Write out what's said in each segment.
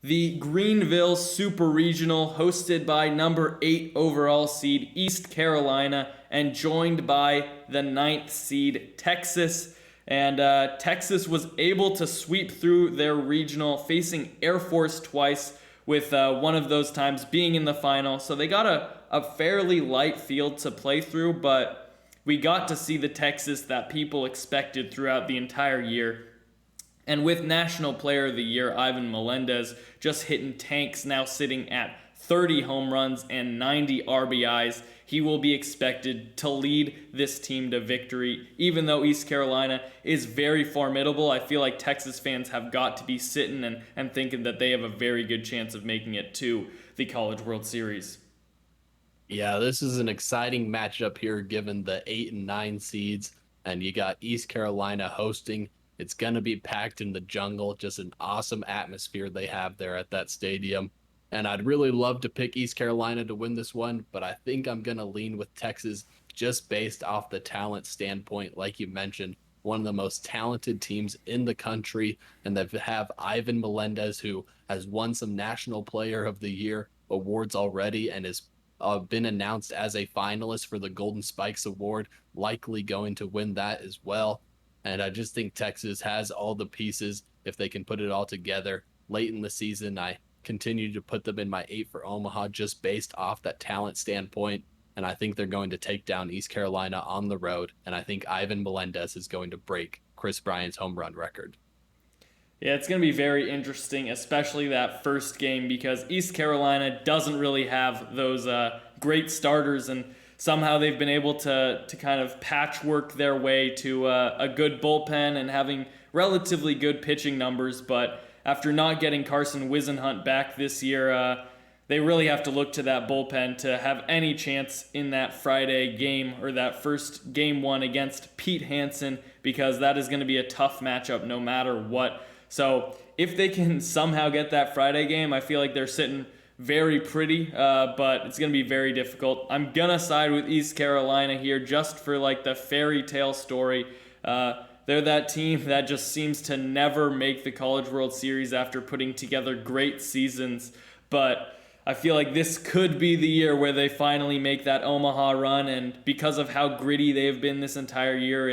the Greenville Super Regional, hosted by number 8 overall seed East Carolina and joined by the 9th seed Texas. And Texas was able to sweep through their regional, facing Air Force twice, with one of those times being in the final. So they got a fairly light field to play through, but we got to see the Texas that people expected throughout the entire year. And with National Player of the Year, Ivan Melendez just hitting tanks, now sitting at 30 home runs and 90 RBIs, he will be expected to lead this team to victory. Even though East Carolina is very formidable, I feel like Texas fans have got to be sitting and thinking that they have a very good chance of making it to the College World Series. Yeah, this is an exciting matchup here given the 8 and 9 seeds, and you got East Carolina hosting. It's going to be packed in the jungle, just an awesome atmosphere they have there at that stadium. And I'd really love to pick East Carolina to win this one, but I think I'm going to lean with Texas just based off the talent standpoint. Like you mentioned, one of the most talented teams in the country, and they have Ivan Melendez, who has won some National Player of the Year awards already and has been announced as a finalist for the Golden Spikes Award, likely going to win that as well. And I just think Texas has all the pieces if they can put it all together. Late in the season, I continue to put them in my 8 for Omaha just based off that talent standpoint. And I think they're going to take down East Carolina on the road. And I think Ivan Melendez is going to break Chris Bryant's home run record. Yeah, it's going to be very interesting, especially that first game, because East Carolina doesn't really have those great starters, and somehow they've been able to kind of patchwork their way to a good bullpen and having relatively good pitching numbers. But after not getting Carson Whisenhunt back this year, they really have to look to that bullpen to have any chance in that Friday game, or that first game one against Pete Hansen, because that is going to be a tough matchup no matter what. So if they can somehow get that Friday game, I feel like they're sitting very pretty, but it's going to be very difficult. I'm going to side with East Carolina here just for like the fairy tale story. They're that team that just seems to never make the College World Series after putting together great seasons. But I feel like this could be the year where they finally make that Omaha run. And because of how gritty they've been this entire year,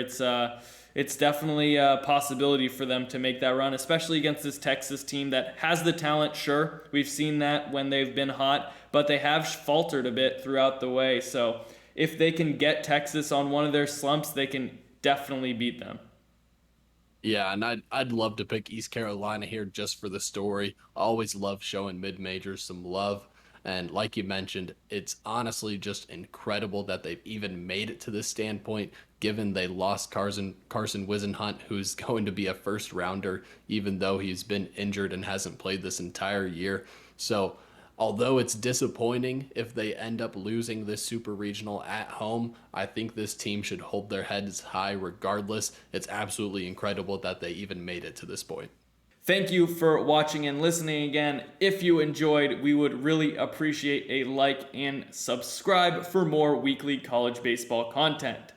it's definitely a possibility for them to make that run, especially against this Texas team that has the talent, sure. We've seen that when they've been hot, but they have faltered a bit throughout the way. So if they can get Texas on one of their slumps, they can definitely beat them. Yeah, and I'd love to pick East Carolina here just for the story. Always love showing mid-majors some love. And like you mentioned, it's honestly just incredible that they've even made it to this standpoint, given they lost Carson Whisenhunt, who's going to be a first rounder, even though he's been injured and hasn't played this entire year. So although it's disappointing if they end up losing this super regional at home, I think this team should hold their heads high regardless. It's absolutely incredible that they even made it to this point. Thank you for watching and listening again. If you enjoyed, we would really appreciate a like and subscribe for more weekly college baseball content.